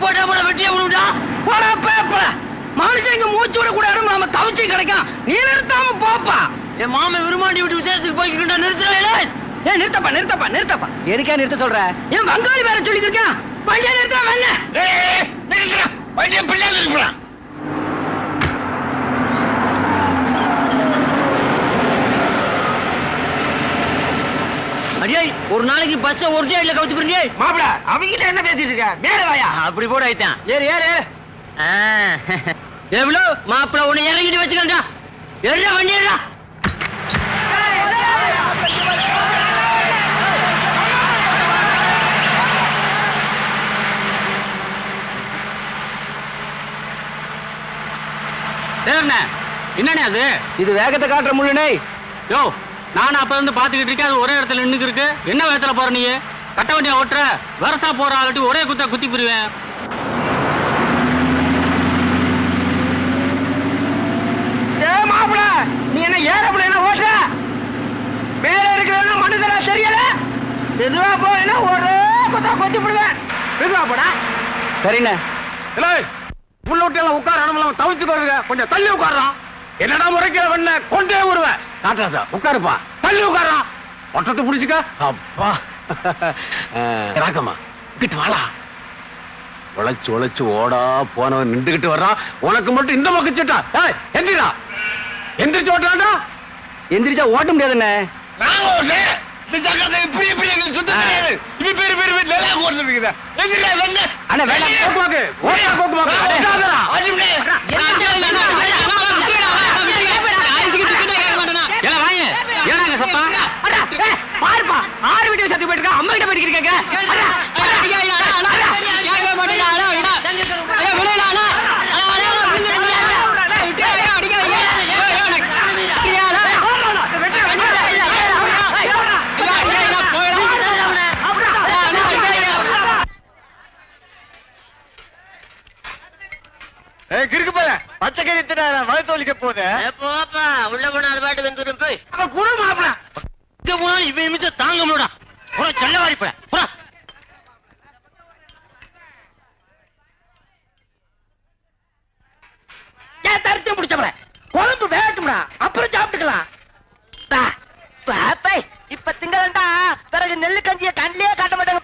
போட்டா போட வெட்டியா விடுடா. போடா பேப்பல. மனுஷங்க மூச்சு விட கூட இடம் நாம தவிச்சு கிடைக்கும். நீ நிறுத்தாம போப்பா. என் மாம விரும்மாண்டி விட்டு விசேஷத்துக்கு போய்க்கிட்டா நிறுத்தல. ஏன் நிறுத்தப்பா. எதுக்கே நிறுத்த சொல்ற? ஏன் வங்காளி வேற சொல்லிருக்கான். வண்டியை நிறுத்தா வேண. வண்டியை பிள்ளைங்க இருக்கலாம். அடியே ஒரு நாளைக்கு பஸ் ஒரு டேட்ல கவுத்து போறீங்க. மாப்ள அவங்கிட்ட என்ன பேசிட்டு இருக்க? மேல வாயா. அப்படி போட ஐத்தான். ஏறு. எவ்வளவு மாப்ள உன்னை இறங்கிட்டு வச்சுக்கண்டா. ஏறா வண்டி ஏறா. என்னண்ணே அது? இது வேகத்தை காட்டுற முள்ளுனே. யோ நானும் அப்ப இருந்து பாத்துக்கிட்டு இருக்கேன். அது ஒரே இடத்துல நின்னுக்கு இருக்கு. என்ன வேகத்துல போற நீ? கட்ட வண்டியா ஓட்டுற? வரசா போற ஆள்கிட்ட ஒரே குத்தி புரிவேன். ஏ மாப்பிள நீ என்ன ஏறப்பட என்ன ஓட்டுற? மேல இருக்கிற மனுஷனா தெரியல. எதுவா போனா ஒரே குத்தி புடுவேன். எதுவா போடா? சரிண்ணே. புள்ள விட்டு உட்கார இடமெல்லாம் தவிச்சுக்கோங்க. கொஞ்சம் தள்ளி உட்காரான். என்னடா முறைக்கிற பண்ண கொண்டே வருவேன். காட்டுறா உட்காருப்பா. தள்ளி உட்காரான். ஒட்டத்தை பிடிச்சுக்க. அப்பா ராக்கம்மா கிட்டு வாழா. உழைச்சு ஓடா போனவன் நின்றுகிட்டு வர்றான். உனக்கு மட்டும் இந்த பக்கச்சுட்டா. எந்திரா எந்திரிச்சு ஓட்டுறான்டா. எந்திரிச்சா ஓட்ட முடியாதுண்ணே. நாங்க ஓட்டு சுத்த கிடையாது. இது பேரு நல்லா ஓட்டு இருக்குது. அண்ணா வேணாம். போக்குவாக்கு ஓடா போக்குவாக்கு. பாருப்பா 6 வீட்டு சத்து போயிட்டு அம்மா கிட்ட போயிருக்கீங்க. கிறுக்கு போல பச்சை கறி வளர்த்தோலிக்க போகுது. போப்பா உள்ள போன அது பாட்டு வந்துடும். போய் குடு மாப்பிள. இங்க போனா இவன் நிமிஷம் தாங்க முடியா. செல்ல வாரிப்ப தரித்து முடிச்சவள குழம்பு வேகட்டும்டா. அப்புறம் சாப்பிட்டுக்கலாம். இப்ப திங்கலண்டா பிறகு நெல்லு கஞ்சிய கண்ணிலே காட்ட மாட்டாங்க.